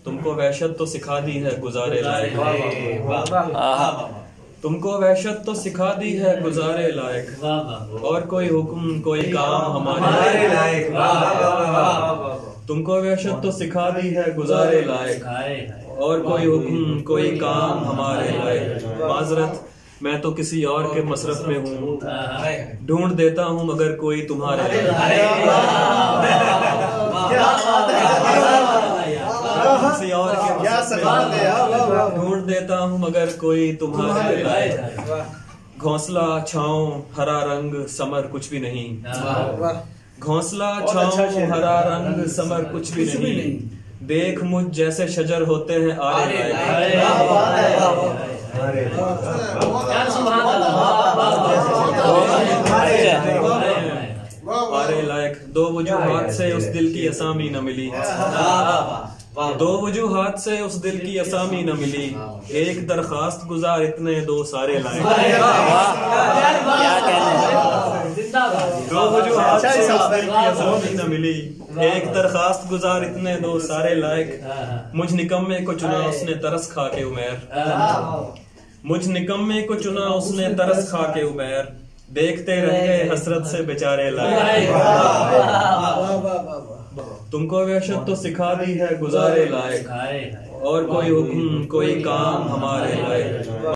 तुमको वहशत तो सिखा दी है गुजारे लायक। तुमको वहशत तो सिखा दी है गुजारे लायक, और कोई हुक्म कोई काम हमारे लायक। तुमको वहशत तो सिखा दी है गुजारे लायक, और कोई हुक्म कोई काम हमारे लायक। माजरत मैं तो किसी और के मसरफ में हूँ, ढूंढ देता हूँ मगर कोई तुम्हारे किसी और के ढूंढ देता हूँ मगर कोई तुम्हारे लायक। घोंसला छाँव हरा रंग समर कुछ भी नहीं, घोंसला छाँव हरा रंग समर कुछ भी नहीं। देख मुझ जैसे शजर होते हैं आरे लायक। आरे लायक। दो वजूहात से उस दिल की असामी न मिली, दो वजूहात से उस दिल की असामी न मिली। एक दरखास्त गुजार इतने दो सारे लायक। दो वजूहात से उस दिल की असामी न मिली, एक दरखास्त गुजार इतने दो सारे लायक। मुझ निकम्मे को चुना उसने तरस खा के उमैर, मुझ निकम्मे को चुना उसने तरस खा के उमैर। देखते रह गए हसरत से बेचारे लायक। तुमको वहशत तो सिखा दी है गुजारे लायक, और कोई हुक्म कोई काम हमारे लायक।